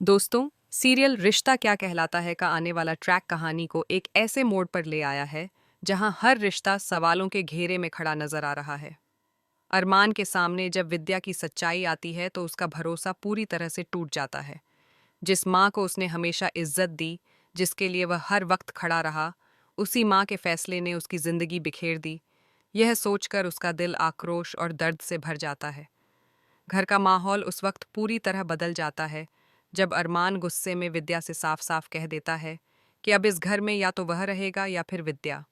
दोस्तों, सीरियल रिश्ता क्या कहलाता है का आने वाला ट्रैक कहानी को एक ऐसे मोड़ पर ले आया है जहां हर रिश्ता सवालों के घेरे में खड़ा नजर आ रहा है। अरमान के सामने जब विद्या की सच्चाई आती है तो उसका भरोसा पूरी तरह से टूट जाता है। जिस माँ को उसने हमेशा इज्जत दी, जिसके लिए वह हर वक्त खड़ा रहा, उसी माँ के फैसले ने उसकी जिंदगी बिखेर दी। यह सोचकर उसका दिल आक्रोश और दर्द से भर जाता है। घर का माहौल उस वक्त पूरी तरह बदल जाता है जब अरमान गुस्से में विद्या से साफ साफ कह देता है कि अब इस घर में या तो वह रहेगा या फिर विद्या।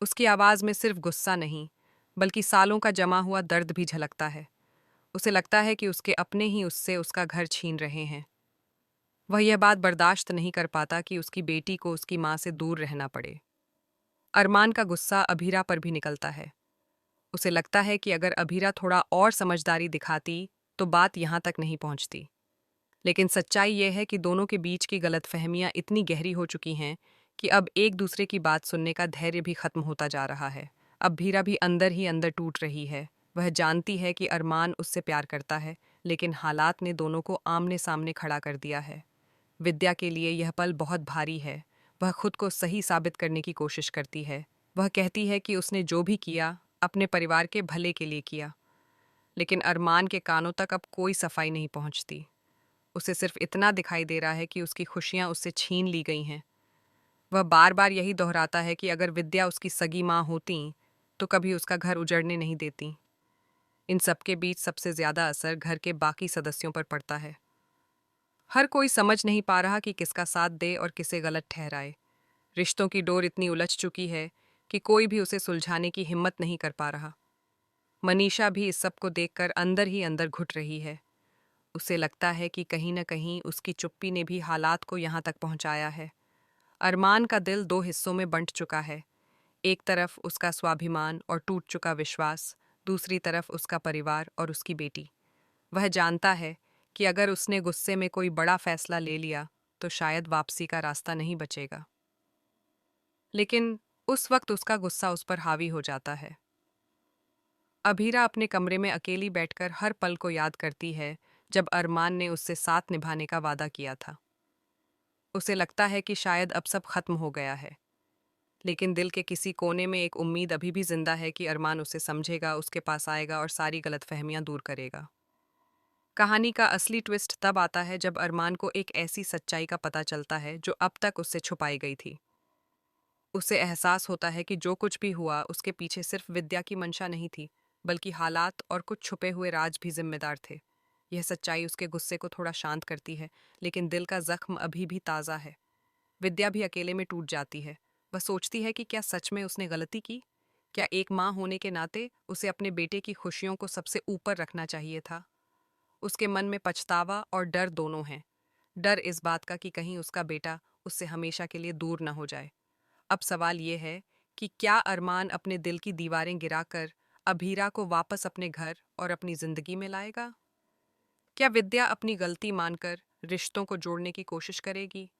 उसकी आवाज़ में सिर्फ गुस्सा नहीं, बल्कि सालों का जमा हुआ दर्द भी झलकता है। उसे लगता है कि उसके अपने ही उससे उसका घर छीन रहे हैं। वह यह बात बर्दाश्त नहीं कर पाता कि उसकी बेटी को उसकी माँ से दूर रहना पड़े। अरमान का गुस्सा अभीरा पर भी निकलता है। उसे लगता है कि अगर अभीरा थोड़ा और समझदारी दिखाती तो बात यहाँ तक नहीं पहुँचती। लेकिन सच्चाई यह है कि दोनों के बीच की गलतफहमियां इतनी गहरी हो चुकी हैं कि अब एक दूसरे की बात सुनने का धैर्य भी खत्म होता जा रहा है। अब भीरा भी अंदर ही अंदर टूट रही है। वह जानती है कि अरमान उससे प्यार करता है, लेकिन हालात ने दोनों को आमने सामने खड़ा कर दिया है। विद्या के लिए यह पल बहुत भारी है। वह खुद को सही साबित करने की कोशिश करती है। वह कहती है कि उसने जो भी किया अपने परिवार के भले के लिए किया। लेकिन अरमान के कानों तक अब कोई सफाई नहीं पहुंचती। उसे सिर्फ इतना दिखाई दे रहा है कि उसकी खुशियां उससे छीन ली गई हैं। वह बार बार यही दोहराता है कि अगर विद्या उसकी सगी माँ होती तो कभी उसका घर उजड़ने नहीं देती। इन सबके बीच सबसे ज्यादा असर घर के बाकी सदस्यों पर पड़ता है। हर कोई समझ नहीं पा रहा कि किसका साथ दे और किसे गलत ठहराए। रिश्तों की डोर इतनी उलझ चुकी है कि कोई भी उसे सुलझाने की हिम्मत नहीं कर पा रहा। मनीषा भी इस सब को देखकर अंदर ही अंदर घुट रही है। उसे लगता है कि कहीं न कहीं उसकी चुप्पी ने भी हालात को यहाँ तक पहुँचाया है। अरमान का दिल दो हिस्सों में बंट चुका है। एक तरफ उसका स्वाभिमान और टूट चुका विश्वास, दूसरी तरफ उसका परिवार और उसकी बेटी। वह जानता है कि अगर उसने गुस्से में कोई बड़ा फैसला ले लिया तो शायद वापसी का रास्ता नहीं बचेगा। लेकिन उस वक्त उसका गुस्सा उस पर हावी हो जाता है। अभीरा अपने कमरे में अकेली बैठकर हर पल को याद करती है जब अरमान ने उससे साथ निभाने का वादा किया था। उसे लगता है कि शायद अब सब खत्म हो गया है, लेकिन दिल के किसी कोने में एक उम्मीद अभी भी जिंदा है कि अरमान उसे समझेगा, उसके पास आएगा और सारी गलतफहमियां दूर करेगा। कहानी का असली ट्विस्ट तब आता है जब अरमान को एक ऐसी सच्चाई का पता चलता है जो अब तक उससे छुपाई गई थी। उसे एहसास होता है कि जो कुछ भी हुआ उसके पीछे सिर्फ विद्या की मंशा नहीं थी, बल्कि हालात और कुछ छुपे हुए राज भी जिम्मेदार थे। यह सच्चाई उसके गुस्से को थोड़ा शांत करती है, लेकिन दिल का जख्म अभी भी ताज़ा है। विद्या भी अकेले में टूट जाती है। वह सोचती है कि क्या सच में उसने गलती की? क्या एक माँ होने के नाते उसे अपने बेटे की खुशियों को सबसे ऊपर रखना चाहिए था? उसके मन में पछतावा और डर दोनों हैं। डर इस बात का कि कहीं उसका बेटा उससे हमेशा के लिए दूर न हो जाए। अब सवाल ये है कि क्या अरमान अपने दिल की दीवारें गिराकर अभीरा को वापस अपने घर और अपनी जिंदगी में लाएगा? क्या विद्या अपनी गलती मानकर रिश्तों को जोड़ने की कोशिश करेगी,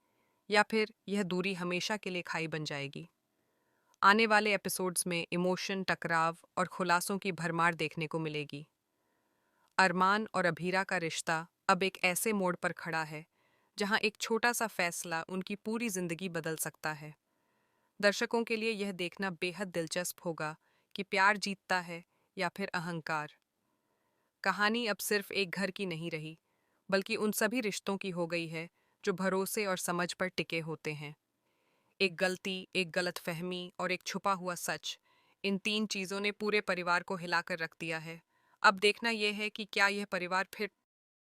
या फिर यह दूरी हमेशा के लिए खाई बन जाएगी? आने वाले एपिसोड्स में इमोशन, टकराव और खुलासों की भरमार देखने को मिलेगी। अरमान और अभीरा का रिश्ता अब एक ऐसे मोड़ पर खड़ा है जहां एक छोटा सा फैसला उनकी पूरी जिंदगी बदल सकता है। दर्शकों के लिए यह देखना बेहद दिलचस्प होगा कि प्यार जीतता है या फिर अहंकार। कहानी अब सिर्फ एक घर की नहीं रही, बल्कि उन सभी रिश्तों की हो गई है जो भरोसे और समझ पर टिके होते हैं। एक गलती, एक गलतफहमी और एक छुपा हुआ सच, इन तीन चीज़ों ने पूरे परिवार को हिलाकर रख दिया है। अब देखना यह है कि क्या यह परिवार फिर